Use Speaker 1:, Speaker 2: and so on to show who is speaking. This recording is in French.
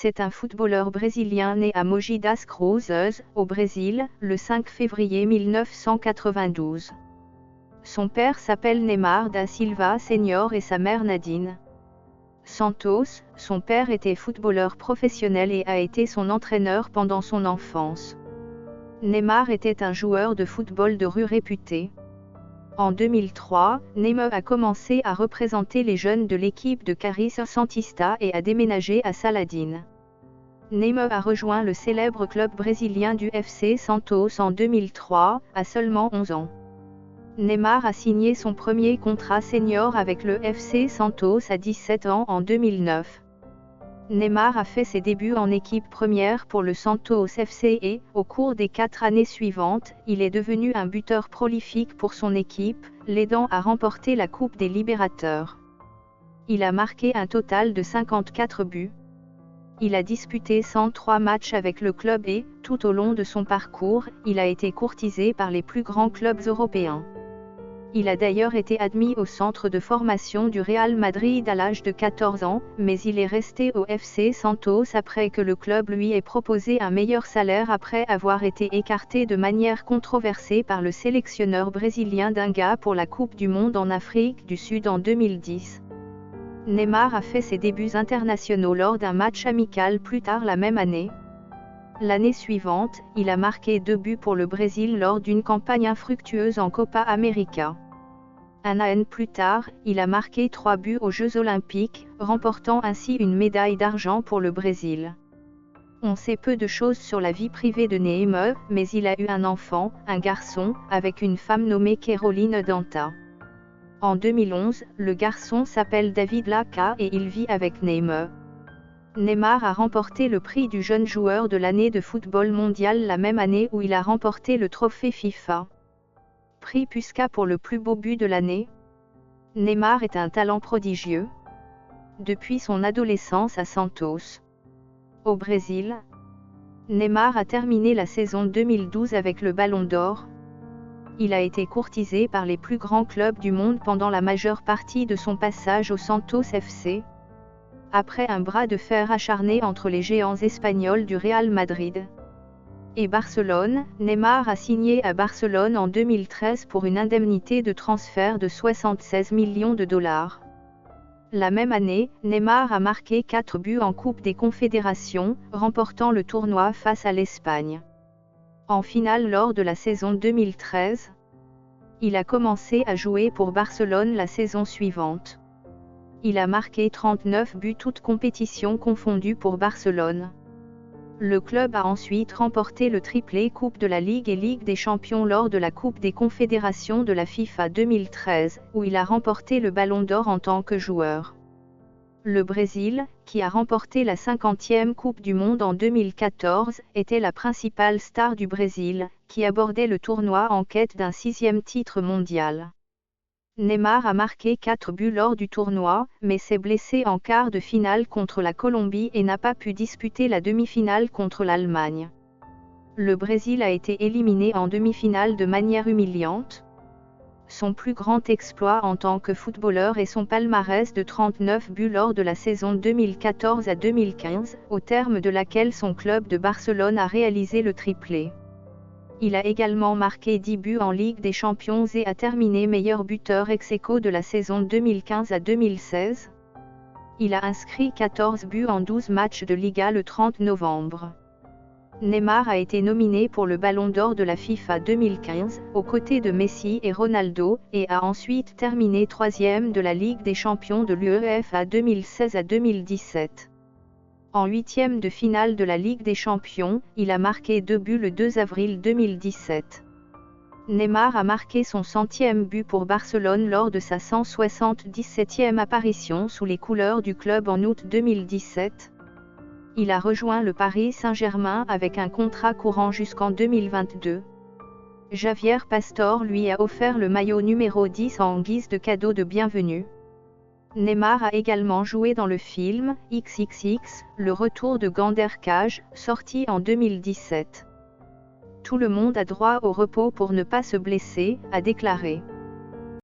Speaker 1: C'est un footballeur brésilien né à Mogi das Cruzes, au Brésil, le 5 février 1992. Son père s'appelle Neymar da Silva Senior et sa mère Nadine Santos. Son père était footballeur professionnel et a été son entraîneur pendant son enfance. Neymar était un joueur de football de rue réputé. En 2003, Neymar a commencé à représenter les jeunes de l'équipe de Caris Santista et a déménagé à Saladin. Neymar a rejoint le célèbre club brésilien du FC Santos en 2003, à seulement 11 ans. Neymar a signé son premier contrat senior avec le FC Santos à 17 ans en 2009. Neymar a fait ses débuts en équipe première pour le Santos FC et, au cours des 4 années suivantes, il est devenu un buteur prolifique pour son équipe, l'aidant à remporter la Coupe des Libérateurs. Il a marqué un total de 54 buts. Il a disputé 103 matchs avec le club et, tout au long de son parcours, il a été courtisé par les plus grands clubs européens. Il a d'ailleurs été admis au centre de formation du Real Madrid à l'âge de 14 ans, mais il est resté au FC Santos après que le club lui ait proposé un meilleur salaire après avoir été écarté de manière controversée par le sélectionneur brésilien Dunga pour la Coupe du Monde en Afrique du Sud en 2010. Neymar a fait ses débuts internationaux lors d'un match amical plus tard la même année. L'année suivante, il a marqué 2 buts pour le Brésil lors d'une campagne infructueuse en Copa América. Un an plus tard, il a marqué 3 buts aux Jeux Olympiques, remportant ainsi une médaille d'argent pour le Brésil. On sait peu de choses sur la vie privée de Neymar, mais il a eu un enfant, un garçon, avec une femme nommée Caroline Danta. En 2011, le garçon s'appelle David Laka et il vit avec Neymar. Neymar a remporté le prix du jeune joueur de l'année de football mondial la même année où il a remporté le trophée FIFA. Prix Puska pour le plus beau but de l'année. Neymar est un talent prodigieux. Depuis son adolescence à Santos. Au Brésil, Neymar a terminé la saison 2012 avec le Ballon d'Or. Il a été courtisé par les plus grands clubs du monde pendant la majeure partie de son passage au Santos FC. Après un bras de fer acharné entre les géants espagnols du Real Madrid et Barcelone, Neymar a signé à Barcelone en 2013 pour une indemnité de transfert de 76 millions de dollars. La même année, Neymar a marqué 4 buts en Coupe des Confédérations, remportant le tournoi face à l'Espagne. En finale lors de la saison 2013, il a commencé à jouer pour Barcelone la saison suivante. Il a marqué 39 buts toutes compétitions confondues pour Barcelone. Le club a ensuite remporté le triplé Coupe de la Ligue et Ligue des Champions lors de la Coupe des Confédérations de la FIFA 2013, où il a remporté le Ballon d'Or en tant que joueur. Le Brésil, qui a remporté la 50e Coupe du Monde en 2014, était la principale star du Brésil, qui abordait le tournoi en quête d'un 6e titre mondial. Neymar a marqué 4 buts lors du tournoi, mais s'est blessé en quart de finale contre la Colombie et n'a pas pu disputer la demi-finale contre l'Allemagne. Le Brésil a été éliminé en demi-finale de manière humiliante. Son plus grand exploit en tant que footballeur est son palmarès de 39 buts lors de la saison 2014 à 2015, au terme de laquelle son club de Barcelone a réalisé le triplé. Il a également marqué 10 buts en Ligue des Champions et a terminé meilleur buteur ex-aequo de la saison 2015 à 2016. Il a inscrit 14 buts en 12 matchs de Liga le 30 novembre. Neymar a été nominé pour le Ballon d'Or de la FIFA 2015, aux côtés de Messi et Ronaldo, et a ensuite terminé 3e de la Ligue des Champions de l'UEFA 2016 à 2017. En 8e de finale de la Ligue des Champions, il a marqué 2 buts le 2 avril 2017. Neymar a marqué son 100e but pour Barcelone lors de sa 177e apparition sous les couleurs du club en août 2017. Il a rejoint le Paris Saint-Germain avec un contrat courant jusqu'en 2022. Javier Pastor lui a offert le maillot numéro 10 en guise de cadeau de bienvenue. Neymar a également joué dans le film « XXX, le retour de Gander Cage », sorti en 2017. Tout le monde a droit au repos pour ne pas se blesser, a déclaré.